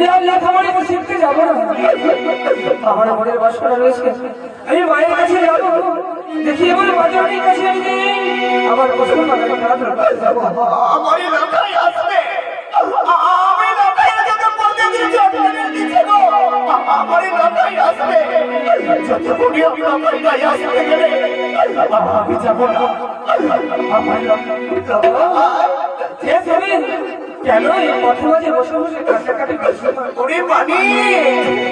আমি আর লেখাপড়া শিখতে যাবো না। আমার মনের বাসনা রয়েছে, আমি মায়ের কাছে যাবো, দেখি আমার বাজারের কাছে আমি আমার প্রশ্ন যাবো। আমার এলাকায় আসবে, আমি এলাকায় যেতে বলতে দিয়েছি, আমার এলাকায় আসবে, যতক্ষণই আমি এলাকায় আসতে গেলে আমি যাবো না। আমার কেন এই পথে মাঝে বসে বসে কাটাকাটি ওরে মানি,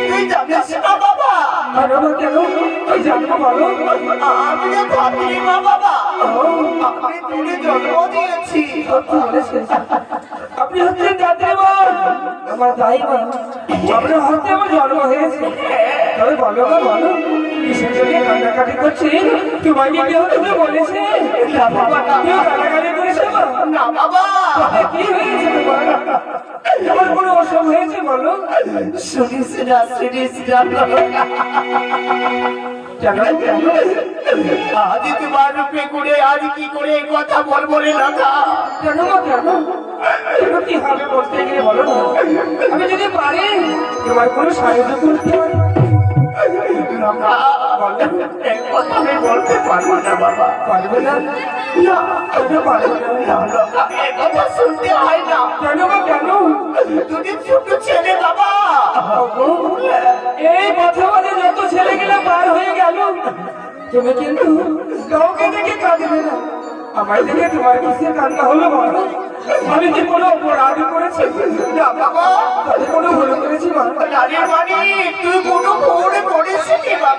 তুই জানিস না বাবা? কেন তুই জানবো বলো? আমি যে ভাবি মা বাবা, আমি তোরে জন্ম দিয়েছি। সত্যি বলেছেন, আপনি হচ্ছেন দাত্রী মা, আমার দায়ী মা, আপনার হাতে আমার জন্ম হয়েছে। তবে বলো গো বলো, কিসের জন্য কান্নাকাটি করছি? তোমাকে কেউ তুমি বলেছে? কেউ কান্নাকাটি করেছে মা? না বাবা, কি হয়েছে তোমার? তোমার কোনো অসুখ হয়েছে বলো? শুনিস না, শুনিস না, কেন কেন? আজ তোমার রূপে করে আজ কি করে এই কথা বলবো রে লতা? কেন মা কেন? কেন কি হবে বলতে গেলে বলো না? আমি যদি পারি তোমার কোনো সাহায্য করতে পারি। লতা, এই কথা আমি বলতে পারবো না বাবা। পারবে না? না, কেন পারবে না? লতা, এই কথা শুনতে হয় না। কেন মা কেন? তুই ছোট ছেলে বাবা, এই পথে মাঝে যত ছেলেগুলো পার হয়ে গেল, তুমি কিন্তু কাউকে দেখে কাঁদবে না। আমার দেখে তোমার কিসের কান্না হলো বলো? আমি কি কোনো অপরাধ করেছি? না বাবা, তাদের কোনো ভুল করেছি মা? আরে মানি, তুই কোনো ভুল করিস নি বাবা।